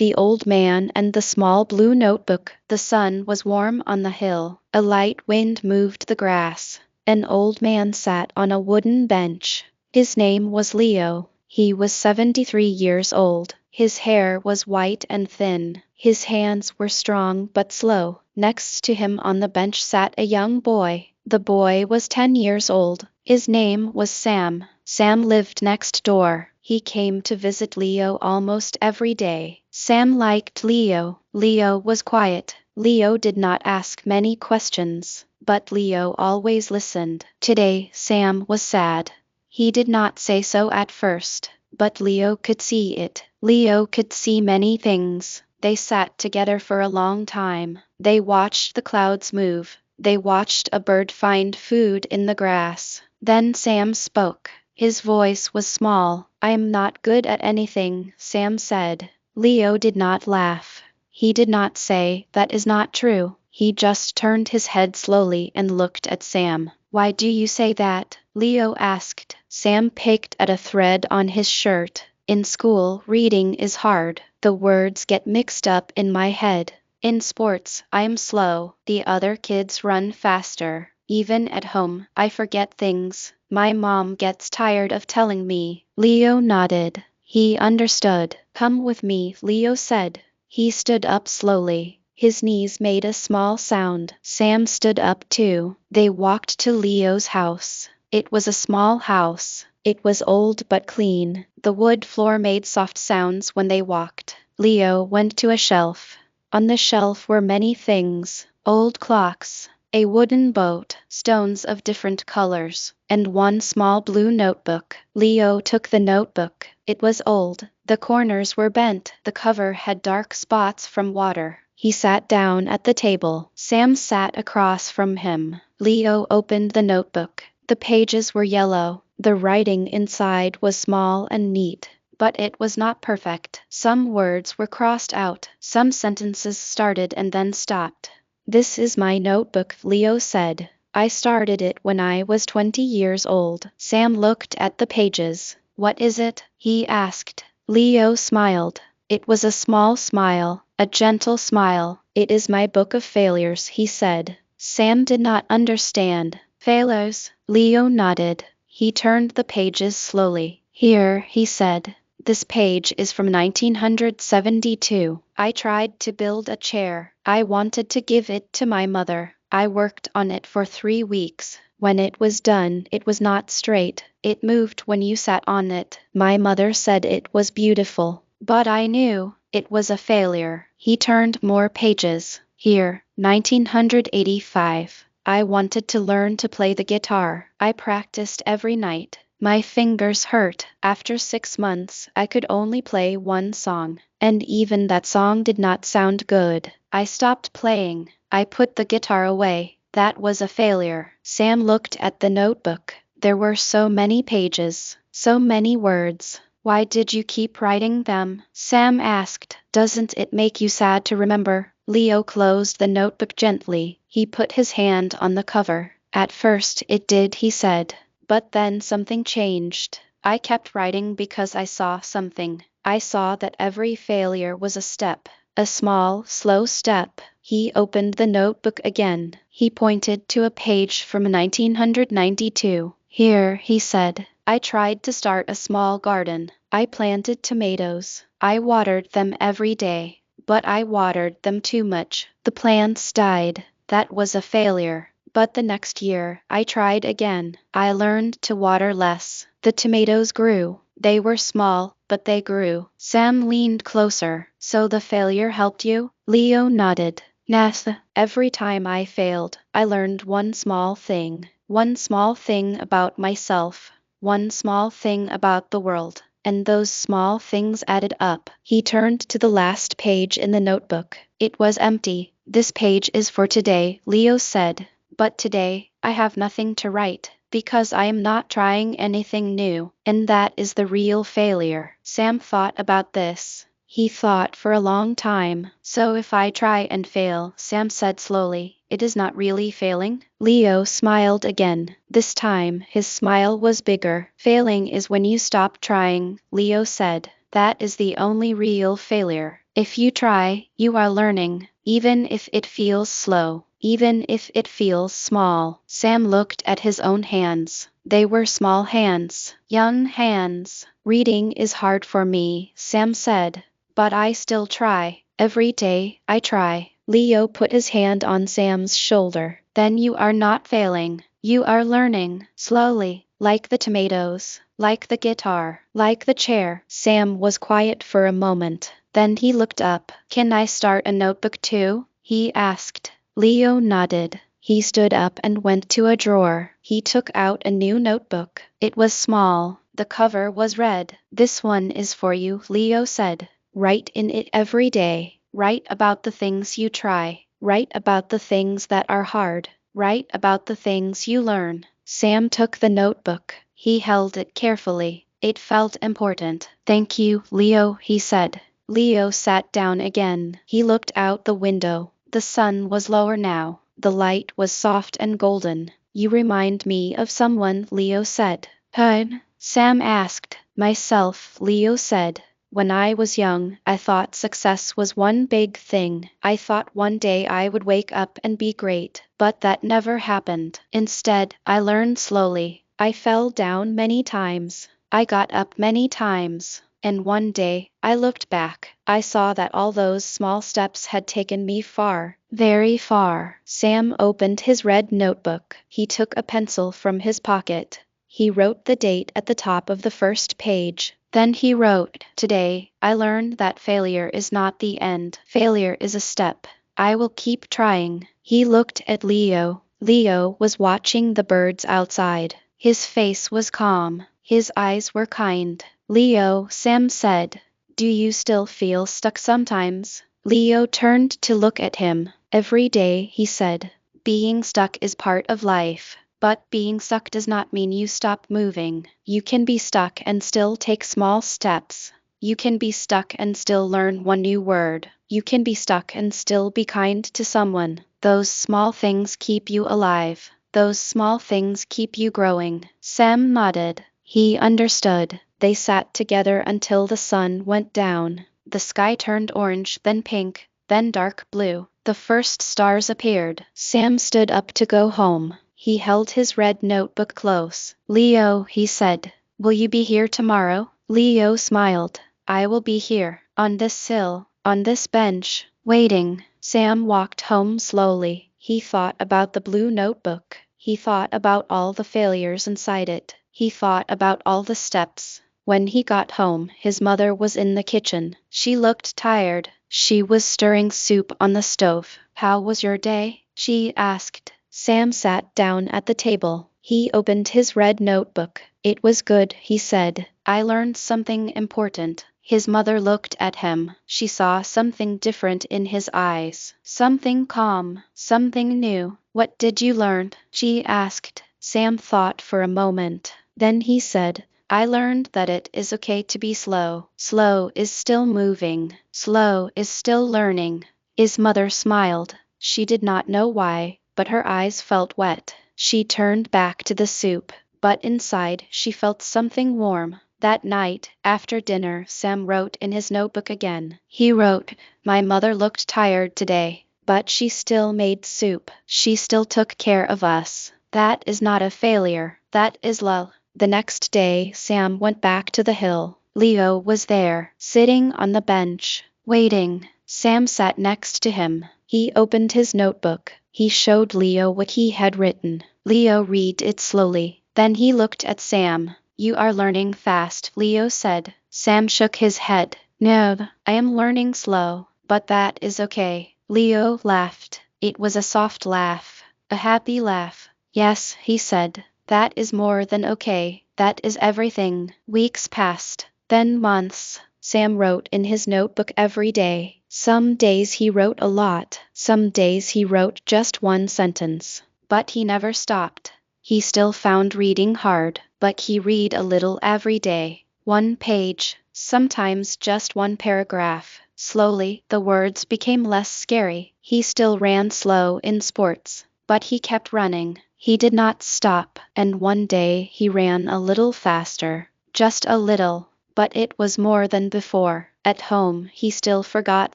The Old Man and the Small Blue Notebook. The sun was warm on the hill. A light wind moved the grass. An old man sat on a wooden bench. His name was Leo. He was 73 years old. His hair was white and thin. His hands were strong but slow. Next to him on the bench sat a young boy. The boy was 10 years old. His name was Sam. Sam lived next door. He came to visit Leo almost every day. Sam liked Leo. Leo was quiet. Leo did not ask many questions, but Leo always listened. Today, Sam was sad. He did not say so at first, but Leo could see it. Leo could see many things. They sat together for a long time. They watched the clouds move. They watched a bird find food in the grass. Then Sam spoke. His voice was small. "I am not good at anything," Sam said. Leo did not laugh. He did not say, "That is not true." He just turned his head slowly and looked at Sam. "Why do you say that?" Leo asked. Sam picked at a thread on his shirt. "In school, reading is hard. The words get mixed up in my head. In sports, I am slow. The other kids run faster. Even at home, I forget things. My mom gets tired of telling me." Leo nodded. He understood. "Come with me," Leo said. He stood up slowly. His knees made a small sound. Sam stood up too. They walked to Leo's house. It was a small house. It was old but clean. The wood floor made soft sounds when they walked. Leo went to a shelf. On the shelf were many things: old clocks, a wooden boat, stones of different colors, and one small blue notebook. Leo took the notebook. It was old. The corners were bent. The cover had dark spots from water. He sat down at the table. Sam sat across from him. Leo opened the notebook. The pages were yellow. The writing inside was small and neat, but it was not perfect. Some words were crossed out. Some sentences started and then stopped. "This is my notebook," Leo said. "I started it when I was 20 years old." Sam looked at the pages. "What is it?" he asked. Leo smiled. It was a small smile, a gentle smile. "It is my book of failures," he said. Sam did not understand. "Failures?" Leo nodded. He turned the pages slowly. "Here," he said. "This page is from 1972. I tried to build a chair. I wanted to give it to my mother. I worked on it for 3 weeks. When it was done, it was not straight. It moved when you sat on it. My mother said it was beautiful, but I knew it was a failure." He turned more pages. "Here, 1985. I wanted to learn to play the guitar. I practiced every night. My fingers hurt. After 6 months, I could only play one song, and even that song did not sound good. I stopped playing. I put the guitar away. That was a failure." Sam looked at the notebook. There were so many pages, so many words. "Why did you keep writing them?" Sam asked. "Doesn't it make you sad to remember?" Leo closed the notebook gently. He put his hand on the cover. "At first it did," he said. "But then something changed. I kept writing because I saw something. I saw that every failure was a step, a small, slow step." He opened the notebook again. He pointed to a page from 1992. "Here," he said. "I tried to start a small garden. I planted tomatoes. I watered them every day. But I watered them too much. The plants died. That was a failure. But the next year, I tried again. I learned to water less. The tomatoes grew. They were small, but they grew." Sam leaned closer. "So the failure helped you?" Leo nodded. "Yes. Every time I failed, I learned one small thing. One small thing about myself. One small thing about the world. And those small things added up." He turned to the last page in the notebook. It was empty. "This page is for today," Leo said. "But today, I have nothing to write, because I am not trying anything new, and that is the real failure." Sam thought about this. He thought for a long time. "So if I try and fail," Sam said slowly, "it is not really failing?" Leo smiled again. This time, his smile was bigger. "Failing is when you stop trying," Leo said. "That is the only real failure." If you try, you are learning, even if it feels slow, even if it feels small. Sam looked at his own hands. They were small hands, young hands. Reading is hard for me, Sam said. But I still try. Every day, I try. Leo put his hand on Sam's shoulder. Then you are not failing. You are learning, slowly, like the tomatoes, like the guitar, like the chair. Sam was quiet for a moment. Then he looked up. Can I start a notebook too? He asked. Leo nodded. He stood up and went to a drawer. He took out a new notebook. It was small. The cover was red. This one is for you, Leo said. Write in it every day. Write about the things you try. Write about the things that are hard. Write about the things you learn. Sam took the notebook. He held it carefully. It felt important. Thank you, Leo, he said. Leo sat down again. He looked out the window. The sun was lower now. The light was soft and golden. You remind me of someone, Leo said. Who? Sam asked. Myself, Leo said. When I was young, I thought success was one big thing. I thought one day I would wake up and be great, but that never happened. Instead, I learned slowly. I fell down many times. I got up many times. And one day, I looked back. I saw that all those small steps had taken me far, very far. Sam opened his red notebook. He took a pencil from his pocket. He wrote the date at the top of the first page. Then he wrote, Today, I learned that failure is not the end. Failure is a step. I will keep trying. He looked at Leo. Leo was watching the birds outside. His face was calm. His eyes were kind. Leo, Sam said, do you still feel stuck sometimes? Leo turned to look at him. Every day, he said. Being stuck is part of life. But being stuck does not mean you stop moving. You can be stuck and still take small steps. You can be stuck and still learn one new word. You can be stuck and still be kind to someone. Those small things keep you alive. Those small things keep you growing. Sam nodded. He understood. They sat together until the sun went down. The sky turned orange, then pink, then dark blue. The first stars appeared. Sam stood up to go home. He held his red notebook close. Leo, he said, will you be here tomorrow? Leo smiled. I will be here, on this hill, on this bench, waiting. Sam walked home slowly. He thought about the blue notebook. He thought about all the failures inside it. He thought about all the steps. When he got home, his mother was in the kitchen. She looked tired. She was stirring soup on the stove. How was your day? She asked. Sam sat down at the table. He opened his red notebook. It was good, he said. I learned something important. His mother looked at him. She saw something different in his eyes. Something calm, something new. What did you learn? She asked. Sam thought for a moment. Then he said, I learned that it is okay to be slow. Slow is still moving. Slow is still learning. His mother smiled. She did not know why, but her eyes felt wet. She turned back to the soup, but inside she felt something warm. That night, after dinner, Sam wrote in his notebook again. He wrote, My mother looked tired today, but she still made soup. She still took care of us. That is not a failure. That is love. The next day, Sam went back to the hill. Leo was there, sitting on the bench, waiting. Sam sat next to him. He opened his notebook. He showed Leo what he had written. Leo read it slowly. Then he looked at Sam. You are learning fast, Leo said. Sam shook his head. No, I am learning slow, but that is okay. Leo laughed. It was a soft laugh, a happy laugh. Yes, he said. That is more than okay. That is everything. Weeks passed, then months. Sam wrote in his notebook every day. Some days he wrote a lot. Some days he wrote just one sentence. But he never stopped. He still found reading hard, but he read a little every day. One page, sometimes just one paragraph. Slowly, the words became less scary. He still ran slow in sports, but he kept running. He did not stop, and one day he ran a little faster. Just a little, but it was more than before. At home, he still forgot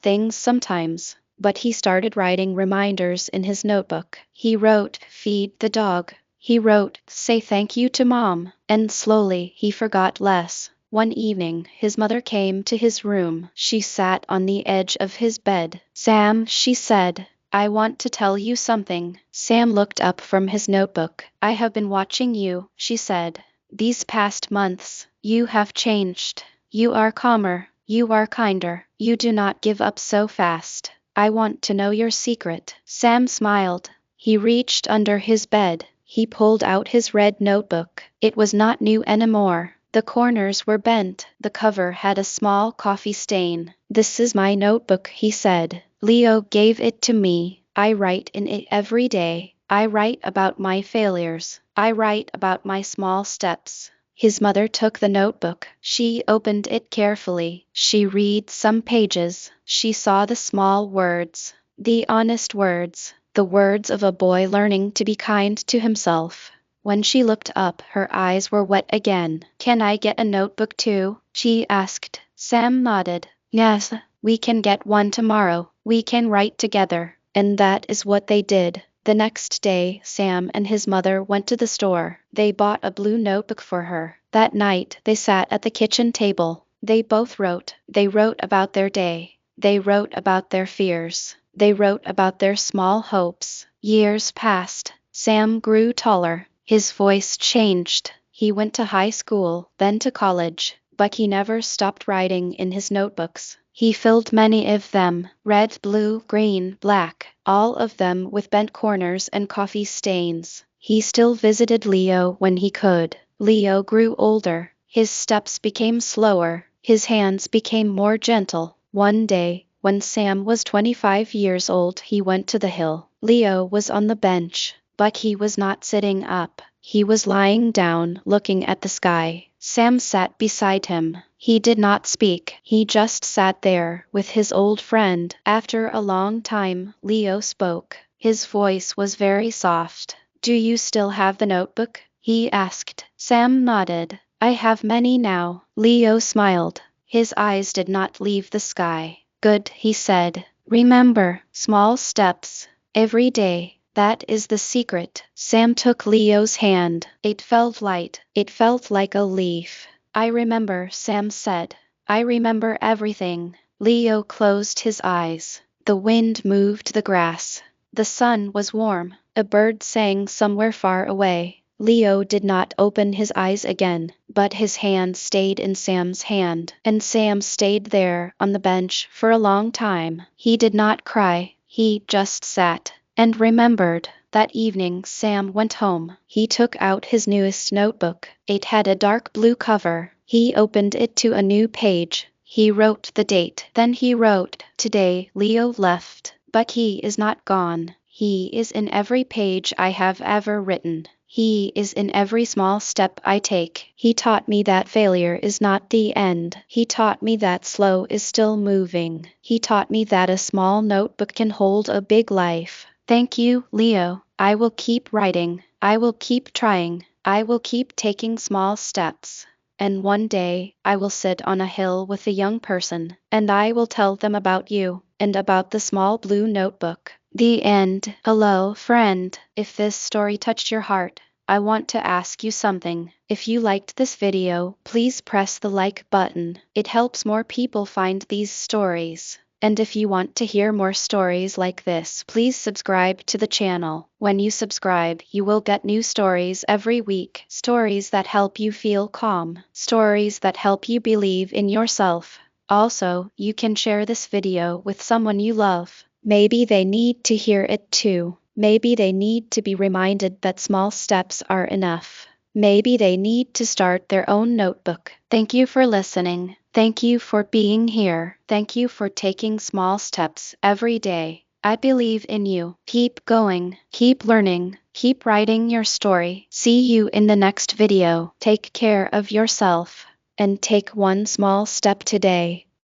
things sometimes, but he started writing reminders in his notebook. He wrote, feed the dog. He wrote, say thank you to mom, and slowly he forgot less. One evening, his mother came to his room. She sat on the edge of his bed. Sam, she said, I want to tell you something. Sam looked up from his notebook. I have been watching you, she said. These past months, you have changed. You are calmer, you are kinder, you do not give up so fast. I want to know your secret. Sam smiled. He reached under his bed. He pulled out his red notebook. It was not new anymore. The corners were bent. The cover had a small coffee stain. This is my notebook, he said. Leo gave it to me. I write in it every day. I write about my failures. I write about my small steps. His mother took the notebook. She opened it carefully. She read some pages. She saw the small words, the honest words, the words of a boy learning to be kind to himself. When she looked up, her eyes were wet again. Can I get a notebook too? She asked. Sam nodded. Yes, we can get one tomorrow. We can write together. And that is what they did. The next day, Sam and his mother went to the store. They bought a blue notebook for her. That night, they sat at the kitchen table. They both wrote. They wrote about their day. They wrote about their fears. They wrote about their small hopes. Years passed. Sam grew taller. His voice changed. He went to high school, then to college, but he never stopped writing in his notebooks. He filled many of them, red, blue, green, black, all of them with bent corners and coffee stains. He still visited Leo when he could. Leo grew older. His steps became slower. His hands became more gentle. One day, when Sam was 25 years old, he went to the hill. Leo was on the bench, but he was not sitting up. He was lying down, looking at the sky. Sam sat beside him. He did not speak. He just sat there with his old friend. After a long time, Leo spoke. His voice was very soft. Do you still have the notebook? He asked. Sam nodded. I have many now. Leo smiled. His eyes did not leave the sky. Good, he said. Remember, small steps. Every day. That is the secret. Sam took Leo's hand. It felt light. It felt like a leaf. I remember, Sam said. I remember everything. Leo closed his eyes. The wind moved the grass. The sun was warm. A bird sang somewhere far away. Leo did not open his eyes again, but his hand stayed in Sam's hand, and Sam stayed there on the bench for a long time. He did not cry. He just sat and remembered. That evening Sam went home. He took out his newest notebook. It had a dark blue cover. He opened it to a new page. He wrote the date. Then he wrote, Today Leo left, but he is not gone. He is in every page I have ever written. He is in every small step I take. He taught me that failure is not the end. He taught me that slow is still moving. He taught me that a small notebook can hold a big life. Thank you, Leo. I will keep writing. I will keep trying. I will keep taking small steps. And one day, I will sit on a hill with a young person, and I will tell them about you, and about the small blue notebook. The end. Hello, friend. If this story touched your heart, I want to ask you something. If you liked this video, please press the like button. It helps more people find these stories. And if you want to hear more stories like this, please subscribe to the channel. When you subscribe, you will get new stories every week. Stories that help you feel calm. Stories that help you believe in yourself. Also, you can share this video with someone you love. Maybe they need to hear it too. Maybe they need to be reminded that small steps are enough. Maybe they need to start their own notebook. Thank you for listening. Thank you for being here. Thank you for taking small steps every day. I believe in you. Keep going. Keep learning. Keep writing your story. See you in the next video. Take care of yourself and take one small step today.